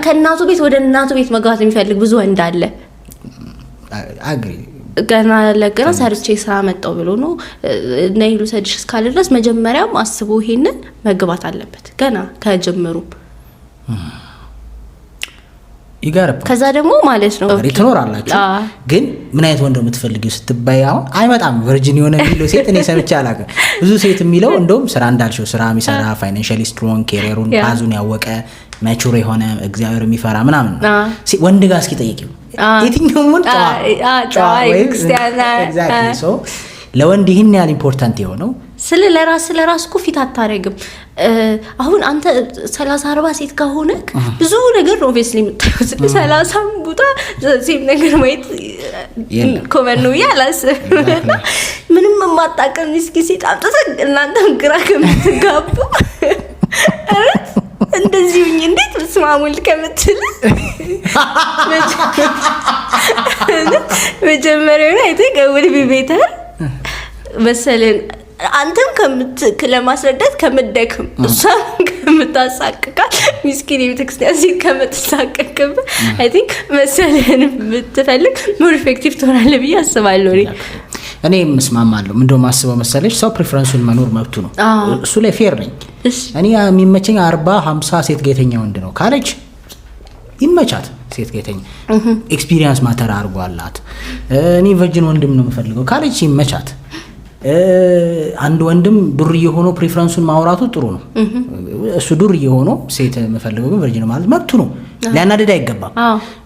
ከእናቱ ቤት ወደ እናቱ ቤት መግባት የሚፈልግ ብዙ ወንድ አለ። አግሪ ገና ለገና ሰርቼ ስራ መጣው ብሎ ነው ነይሉ ሰድሽ እስካለ ድረስ መጀመሪያም አስቦ ይሄንን መግባት አለበት ገና ከጀመሩ ይጋርብ። ከዛ ደግሞ ማለት ነው ትኖራላችሁ ግን ምን አይነት ወንድ የምትፈልጊው ስትባይ አሁን አይመጣም ቨርጂን የሆነ የሚለው ሴት እኔ ሰምቼ አላውቅም። ብዙ ሴት የሚለው እንደውም ስራ እንዳልሽው ስራ የሚሰራ ፋይናንሻሊ ስትሮንግ ካሪየሩን ባዙን ያወቀ ማቹር የሆነ እግዚአብሔር የሚፈራ ምናምን ወንድ ጋር እስኪ ጠይቂው የትኛው ወንድ ጫዋ ክርስቲያና ኤግዛክትሊ ሶ ለወንድ ይሄን ያህል ኢምፖርታንት የሆነው ስለ ለራስ እኮ ፊት አታረግም። አሁን አንተ 30 40 ሴት ከሆነ ብዙ ነገር ነው ኦብቪየስሊ የምታየው። 30 ቦታ ሴም ነገር ማየት ኮመን ነው ያላስ ምንም ማጣቀም እስኪ ሴት አጥተህ እናንተም ግራ ከምትጋቡ እንደዚህ ሁኝ እንዴት ስማሙል ከምትል መጀመሪያው ላይ ተቀውል ቢቤታ መሰለን አንተም ለማስረዳት ከምትደክም እሷም ከምታሳቅቃት ምስኪን የቤተክርስቲያን ሴት ከምትሳቀቅም አይ ቲንክ መሰለን የምትፈልግ ሞር ኢፌክቲቭ ትሆናለህ ብዬ አስባለሁ። እኔ መስማማለሁ። ምንድነው ማስበው መሰለሽ ሰው ፕሪፈረንሱን መኖር መብቱ ነው። እሱ ላይ ፌር ነኝ እኔ። የሚመቸኝ 40 50 ሴት ጌተኛ ወንድ ነው ካለች ይመቻት። ሴት ጌተኛ ኤክስፒሪየንስ ማተር አርጓላት እኔ ቨርጂን ወንድም ነው የምፈልገው ካለች ይመቻት። አንድ ወንድም ዱርዬ ሆኖ ፕሪፈረንሱን ማውራቱ ጥሩ ነው። እሱ ዱርዬ ሆኖ ሴት የምፈልገው ግን ቨርጂን ማለት መብቱ ነው። ሊያናደድ አይገባም።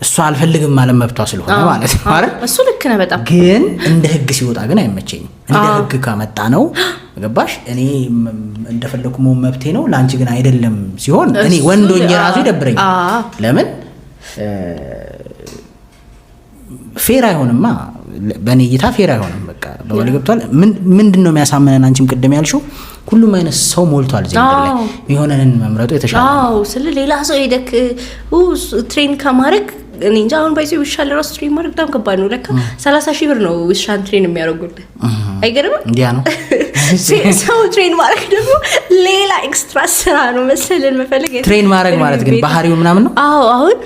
እሱ አልፈልግም ማለት መብቷ ስለሆነ ማለት ነው አይደል? እሱ ልክ ነው በጣም። ግን እንደ ህግ ሲወጣ ግን አይመቸኝም። እንደ ህግ ከመጣ ነው ገባሽ? እኔ እንደፈለኩ መብቴ ነው ላንቺ ግን አይደለም ሲሆን እኔ ወንዶኝ ራሱ ይደብረኛል። ለምን ፌር አይሆንማ። በኔ እይታ ፌር አይሆንም። በቃ በወለ ገብቷል። ምንድነው የሚያሳመነን? አንቺም ቅድም ያልሽው ሁሉም አይነት ሰው ሞልቷል እዚህ ላይ የሆነን መምረጡ የተሻለ ነው። ስለ ሌላ ሰው ሄደክ ትሬን ከማድረግ እኔ እንጃ። አሁን ባይዚ ውሻ ለራሱ ትሬን ማድረግ በጣም ከባድ ነው። ለካ 30 ሺህ ብር ነው ውሻን ትሬን የሚያደርጉልህ። አይገርምም? እንዲያ ነው ሰው ትሬን ማድረግ ደግሞ ሌላ ኤክስትራ ስራ ነው መሰለን መፈልግ። ትሬን ማድረግ ማለት ግን ባህሪው ምናምን ነው። አሁን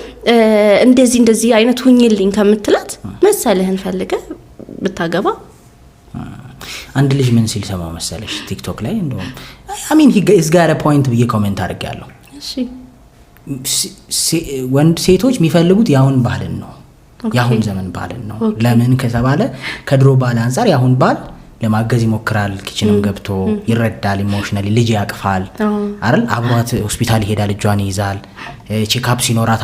እንደዚህ አይነት ሁኝልኝ ከምትላት መሰለህን ፈልገህ ብታገባ። አንድ ልጅ ምን ሲል ሰማው መሰለሽ ቲክቶክ ላይ እንደውም I mean he is got a point ብዬ ኮሜንት አድርጌያለሁ። እሺ ወንድ ሴቶች የሚፈልጉት ያሁን ባህልን ነው ያሁን ዘመን ባህልን ነው። ለምን ከተባለ ከድሮ ባህል አንፃር ያሁን ባህል ለማገዝ ይሞክራል። ኪችንም ገብቶ ይረዳል። ኢሞሽናሊ ልጅ ያቅፋል አይደል? አብሯት ሆስፒታል ይሄዳል፣ እጇን ይይዛል። ቼክአፕ ሲኖራት